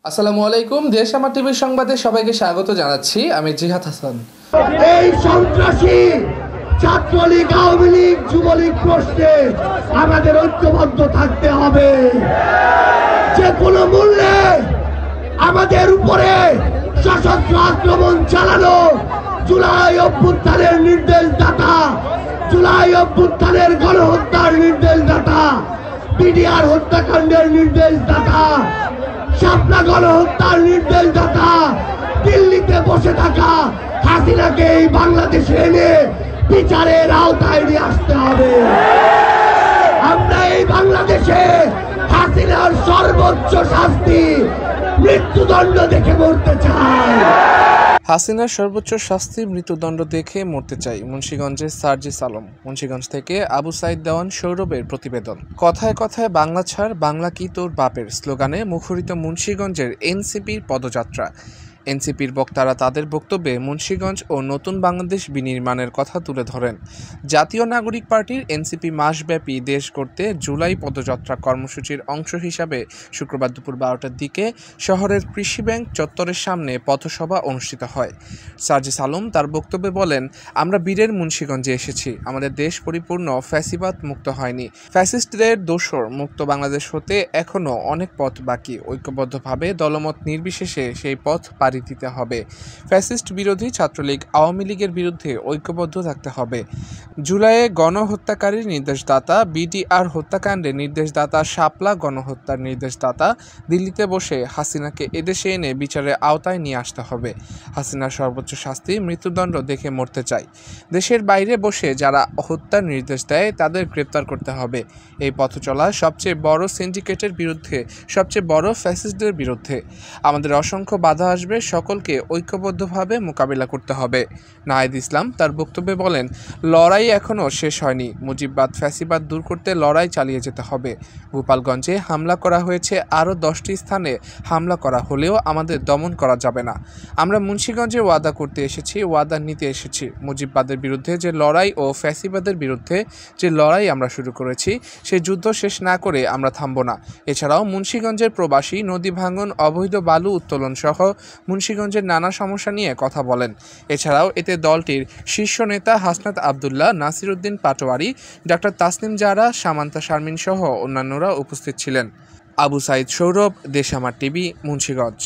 আসসালামু আলাইকুম। দেশ আমার টিভির সংবাদে সবাইকে স্বাগত জানাচ্ছি। আমি জিহাদ হাসান। এই সন্ত্রাসী ছাত্রলীগ, আওয়ামী লীগ, যুবলীগ প্রশ্নে আমাদের ঐক্যবদ্ধ থাকতে হবে। যে কোনো মূল্যে আমাদের উপরে সশস্ত্র আক্রমণ চালানো, জুলাই অভ্যুত্থানের নির্দেশদাতা, জুলাই অভ্যুত্থানের গণহত্যার নির্দেশদাতা, বিডিআর হত্যাকাণ্ডের নির্দেশদাতা, শাপলা গণহত্যার নির্দেশদাতা, দিল্লিতে বসে থাকা হাসিনাকে এই বাংলাদেশে এনে বিচারের আওতায় নিয়ে আসতে হবে। আমরা এই বাংলাদেশে হাসিনার সর্বোচ্চ শাস্তি মৃত্যুদণ্ড দেখে মরতে চাই। হাসিনার সর্বোচ্চ শাস্তি মৃত্যুদণ্ড দেখে মরতে চাই, মুন্সিগঞ্জের সার্জিস আলম। মুন্সিগঞ্জ থেকে আবু সাইদ দেওয়ান সৌরভের প্রতিবেদন। কথায় কথায় বাংলা ছাড়, বাংলা কি তোর বাপের স্লোগানে মুখরিত মুন্সিগঞ্জের এনসিপির পদযাত্রা। এনসিপির বক্তারা তাদের বক্তব্যে মুন্সিগঞ্জ ও নতুন বাংলাদেশ বিনির্মাণের কথা তুলে ধরেন। জাতীয় নাগরিক পার্টির এনসিপি মাসব্যাপী দেশ গড়তে জুলাই পদযাত্রা কর্মসূচির অংশ হিসাবে শুক্রবার দুপুর 12টার দিকে শহরের কৃষি ব্যাংক চত্বরের সামনে পথসভা অনুষ্ঠিত হয়। সার্জিস আলম তার বক্তব্যে বলেন, আমরা বীরের মুন্সিগঞ্জে এসেছি। আমাদের দেশ পরিপূর্ণ ফ্যাসিবাদ মুক্ত হয়নি। ফ্যাসিস্টদের দোসর মুক্ত বাংলাদেশ হতে এখনও অনেক পথ বাকি। ঐক্যবদ্ধভাবে দলমত নির্বিশেষে সেই পথ পাড়ি দিতে হবে। ফ্যাসিস্ট বিরোধী ছাত্রলীগ, আওয়ামী লীগের বিরুদ্ধে ঐক্যবদ্ধ থাকতে হবে। জুলাইয়ে গণহত্যাকারীর নির্দেশদাতা, বিডিআর হত্যাকাণ্ডের নির্দেশদাতা, শাপলা গণহত্যার নির্দেশদাতা, দিল্লিতে বসে হাসিনাকে এদেশে এনে বিচারের আওতায় নিয়ে আসতে হবে। হাসিনার সর্বোচ্চ শাস্তি মৃত্যুদণ্ড দেখে মরতে চাই। দেশের বাইরে বসে যারা হত্যার নির্দেশ দেয় তাদের গ্রেপ্তার করতে হবে। এই পথ চলা সবচেয়ে বড় সিন্ডিকেটের বিরুদ্ধে, সবচেয়ে বড় ফ্যাসিস্টদের বিরুদ্ধে। আমাদের অসংখ্য বাধা আসবে, সকলকে ঐক্যবদ্ধভাবে মোকাবিলা করতে হবে। নাহিদ ইসলাম তার বক্তব্যে বলেন, লড়াই এখনও শেষ হয়নি। মুজিববাদ, ফ্যাসিবাদ দূর করতে লড়াই চালিয়ে যেতে হবে। গোপালগঞ্জে হামলা করা হয়েছে, আরও 10টি স্থানে হামলা করা হলেও আমাদের দমন করা যাবে না। আমরা মুন্সিগঞ্জে ওয়াদা করতে এসেছি, ওয়াদা নিতে এসেছি। মুজিববাদের বিরুদ্ধে যে লড়াই ও ফ্যাসিবাদের বিরুদ্ধে যে লড়াই আমরা শুরু করেছি, সেই যুদ্ধ শেষ না করে আমরা থামব না। এছাড়াও মুন্সিগঞ্জের প্রবাসী, নদী ভাঙন, অবৈধ বালু উত্তোলন সহ মুন্সিগঞ্জের নানা সমস্যা নিয়ে কথা বলেন। এছাড়াও এতে দলটির শীর্ষ নেতা হাসনাত আবদুল্লাহ, নাসির উদ্দিন পাটোয়ারি, ডাক্তার তাসনিম জারা, সামান্তা শারমিন সহ অন্যান্যরা উপস্থিত ছিলেন। আবু সাইদ সৌরভ, দেশ আমার টিভি, মুন্সিগঞ্জ।